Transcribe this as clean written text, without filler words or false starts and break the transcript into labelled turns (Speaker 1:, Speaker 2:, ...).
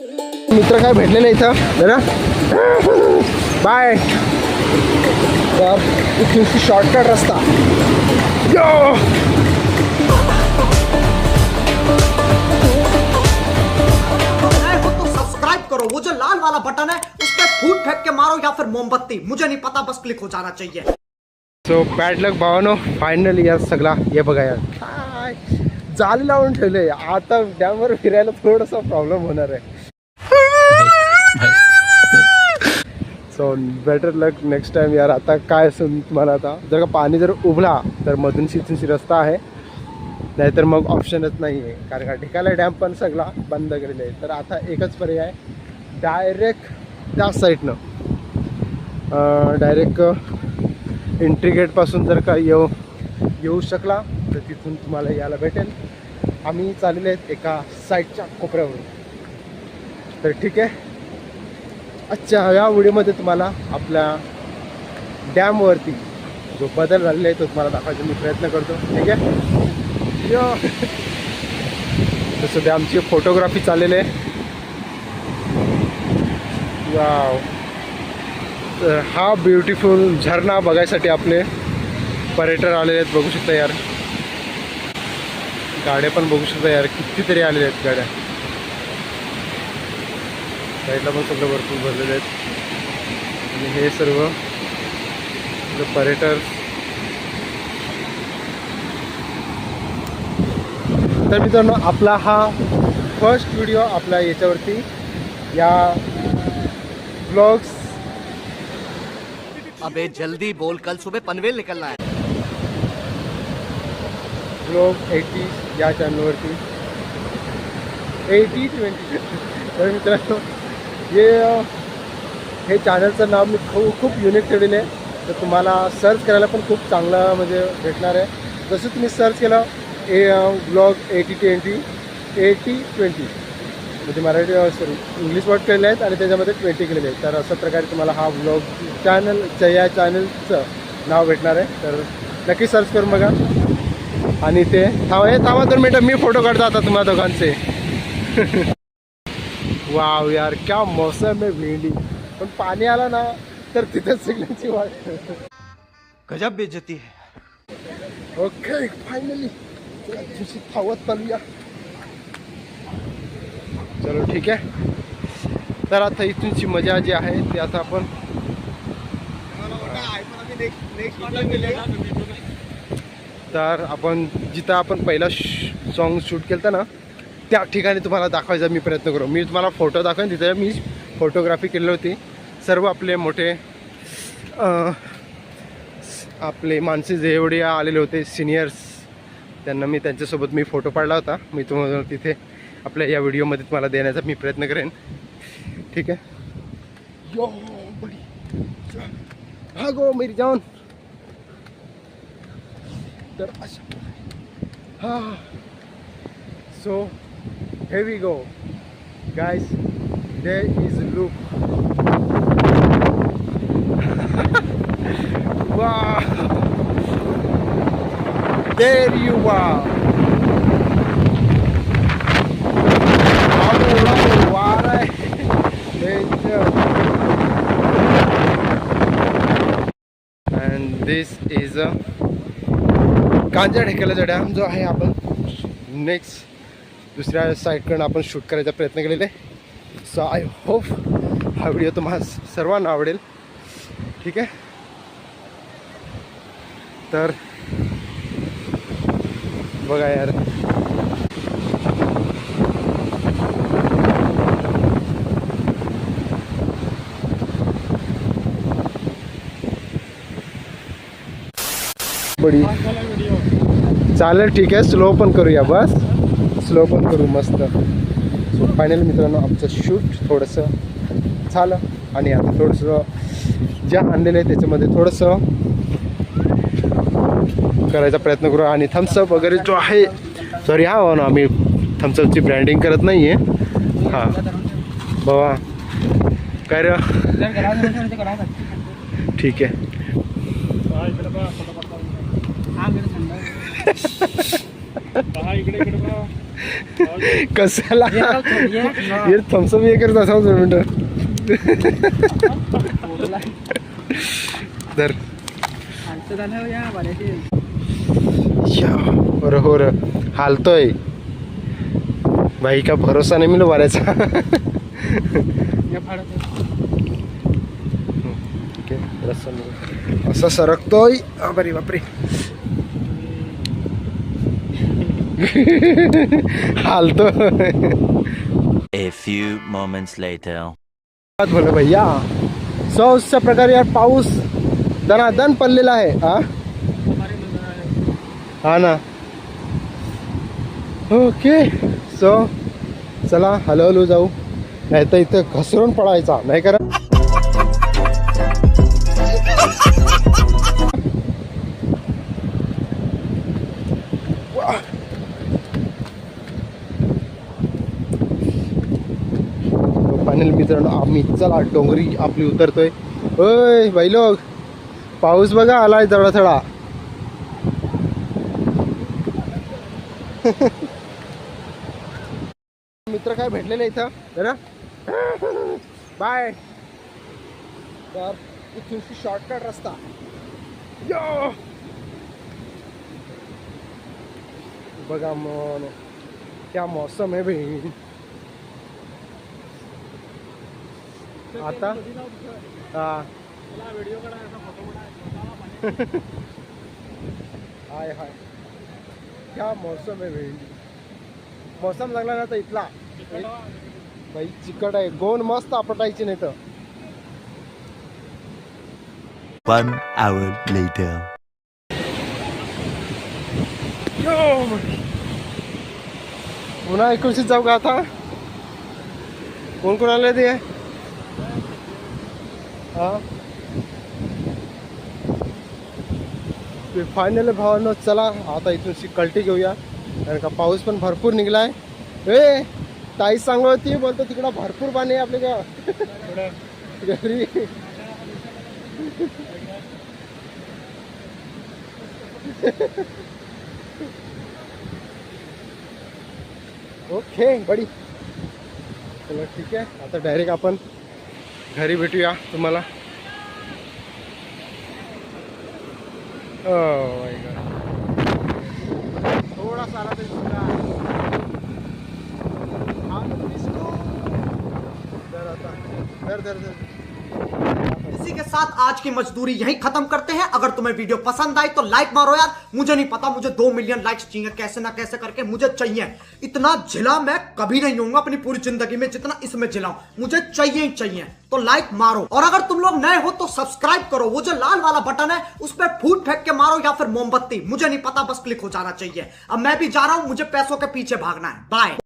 Speaker 1: मित्र काय भेटले नाही इथं जरा बाय शॉर्टकट रस्ता
Speaker 2: तो सब्सक्राइब करो, वो जो लाल वाला बटन है उस पर फूट फेंक के मारो या फिर मोमबत्ती, मुझे नहीं पता, बस क्लिक हो जाना चाहिए।
Speaker 1: सो बॅड लक भावानो, फायनली यार सगळा हे बघा यार काय जाली लावून ठेवले. आता डॅमवर फिरायला थोडासा प्रॉब्लेम होणार आहे. सो बेटर लक नेक्स्ट टाइम यार. आता काय असेल तुम्हाला, आता जर का पाणी जर उभला तर मधून सिंचनची रस्ता आहे, नाहीतर मग ऑप्शनच नाही आहे. कारण का ठिकाला डॅम पण सगळा बंद केलेला आहे. तर आता एकच पर्याय आहे, डायरेक्ट त्या साईडनं डायरेक्ट एंट्री गेटपासून जर का येऊ शकला तर तिथून तुम्हाला यायला भेटेल. आम्ही चाललेले आहेत एका साईडच्या कोपऱ्यावरून. तर ठीक आहे, आजच्या या व्हिडिओमध्ये तुम्हाला आपल्या डॅमवरती जो बदल झालेला आहे तो तुम्हाला दाखवायचा मी प्रयत्न करतो. ठीक आहे, तसं डॅमची फोटोग्राफी चाललेली आहे. वाव, तर हा ब्युटिफुल झरणा बघायसाठी आपले पर्यटक आलेले आहेत. बघू शकता यार, गाड्या पण बघू शकता यार, कितीतरी आलेले आहेत गाड्या. साईडला पण सगळं भरपूर भरलेले आहेत. आणि हे सर्व पर्यटक. तर मित्रांनो, आपला हा फर्स्ट व्हिडिओ आपल्या याच्यावरती या ब्लॉग्स.
Speaker 2: अबे जल्दी बोल, कल सुबह पनवेल निकलना है।
Speaker 1: ब्लॉग 80 या चॅनलवरती 80-20. तर मित्रांनो, हे चॅनलचं नाव मी खूप युनिक ठेवलेलं आहे. तर तुम्हाला सर्च करायला पण खूप चांगलं म्हणजे भेटणार आहे. जसं तुम्ही सर्च केलं ब्लॉग 80-20 म्हणजे मराठी सॉरी इंग्लिश वर्ड केलेले आहेत आणि त्याच्यामध्ये 20 केलेले आहेत. तर अशा प्रकारे तुम्हाला हा ब्लॉग चॅनलचं या चॅनलचं नाव भेटणार आहे. तर नक्की सर्च करून बघा. आणि ते थांबा 2 मिनटं, मी फोटो काढतो आता तुम्हाला दोघांचे. वाव यार, क्या मौसम आहे भेंडी. पण पाणी आला ना तर तिथेच सिग्नलची वाट.
Speaker 2: गजब बेइज्जती है.
Speaker 1: ओके, फायनली तुझी धावत चालूया. चलो ठीक आहे. तर आता इथूनची मजा जी आहे ती आता आपण तर आपण जिथं आपण पहिला सॉन्ग शूट केलं ना त्या ठिकाणी तुम्हाला दाखवायचा मी प्रयत्न करू. मी तुम्हाला फोटो दाखवेन, तिथे मी फोटोग्राफी केली होती. सर्व आपले मोठे आपले माणसे जेवढे आलेले होते सिनियर्स, त्यांना मी त्यांच्यासोबत मी फोटो काढला होता. मी तुम्हाला तिथे आपल्या या व्हिडिओमध्ये तुम्हाला देण्याचा मी प्रयत्न करेन. ठीक आहे. यो बडी हा गो मेरी जान. तर अशा हा so here we go guys, there is a look. Wow, there you are. And this is a Kanja ढेकल्याचा डॅम जो आहे आपण नेक्स्ट दुसऱ्या साईडकडून आपण शूट करायचा प्रयत्न केलेला आहे. सो आय होप हा व्हिडिओ तुम्हाला सर्वांना आवडेल. ठीक आहे, तर बघा यार, बडी चालेल. ठीक आहे, स्लो पण करूया, बस स्लो पण करू मस्त. सो फायनली मित्रांनो, आमचं शूट थोडंसं झालं आणि आता थोडंसं जे आणलेलं आहे त्याच्यामध्ये थोडंसं करायचा प्रयत्न करू. आणि थम्सअप वगैरे जो आहे, सॉरी हा हो ना, आम्ही थम्सअपची ब्रँडिंग करत नाही आहे. हां बाबा काय रे, ठीक आहे. कशाला हे थम्सअप हे करत असा 2 मिनिटं तर बरोबर हालतोय भाई का भरोसा नाही मिळू वाऱ्याचा असं सरकतोय बापरे बापरे हालतो
Speaker 3: A few moments later.
Speaker 1: बोल भैया सो अशा प्रकारे यार पाऊस दनादन पडलेला आहे हा ना ओके सो चला हळूहळू जाऊ नाही तर इथं घसरून पडायचा नाही करा फायनल मित्रांनो आम्ही चला डोंगरी आपली उतरतोय ओय बाई लोक पाऊस बघा आलाय थोडा थोडा मित्र काय भेटलेले इथं जरा बाय तर इथून शॉर्टकट रस्ता यो बघा मन क्या मौसम है भाई आता हाय हाय क्या मौसम आहे भाई मौसम लागला ना तर इथला भाई चिकट आहे गोन मस्त आपटायची नाही तर
Speaker 3: 1 hour later.
Speaker 1: पुन्हा 19 जाऊ का आता कोण कोण आले ते हा फायनल भावांनो चला आता इथून कल्टी घेऊया कारण का पाऊस पण भरपूर निघलाय ए ताई सांगत होती बोलतो तिकडं भरपूर पाणी आहे आपल्या का घरी ओके बडी चला ठीक आहे आता डायरेक्ट आपण घरी भेटूया तुम्हाला थोड़ा सारा
Speaker 2: इसी के साथ आज की मजदूरी यहीं खत्म करते हैं। अगर तुम्हें वीडियो पसंद आई तो लाइक मारो यार। मुझे नहीं पता, मुझे 2 मिलियन लाइक्स चाहिए, कैसे ना कैसे करके मुझे चाहिए। इतना झिला मैं कभी नहीं होऊंगा अपनी पूरी जिंदगी में जितना इसमें झिलाऊं, मुझे चाहिए ही चाहिए। तो लाइक मारो, और अगर तुम लोग नए हो तो सब्सक्राइब करो। वो जो लाल वाला बटन है उस पर फूट फेंक के मारो या फिर मोमबत्ती, मुझे नहीं पता, बस क्लिक हो जाना चाहिए। अब मैं भी जा रहा हूं, मुझे पैसों के पीछे भागना है। बाय।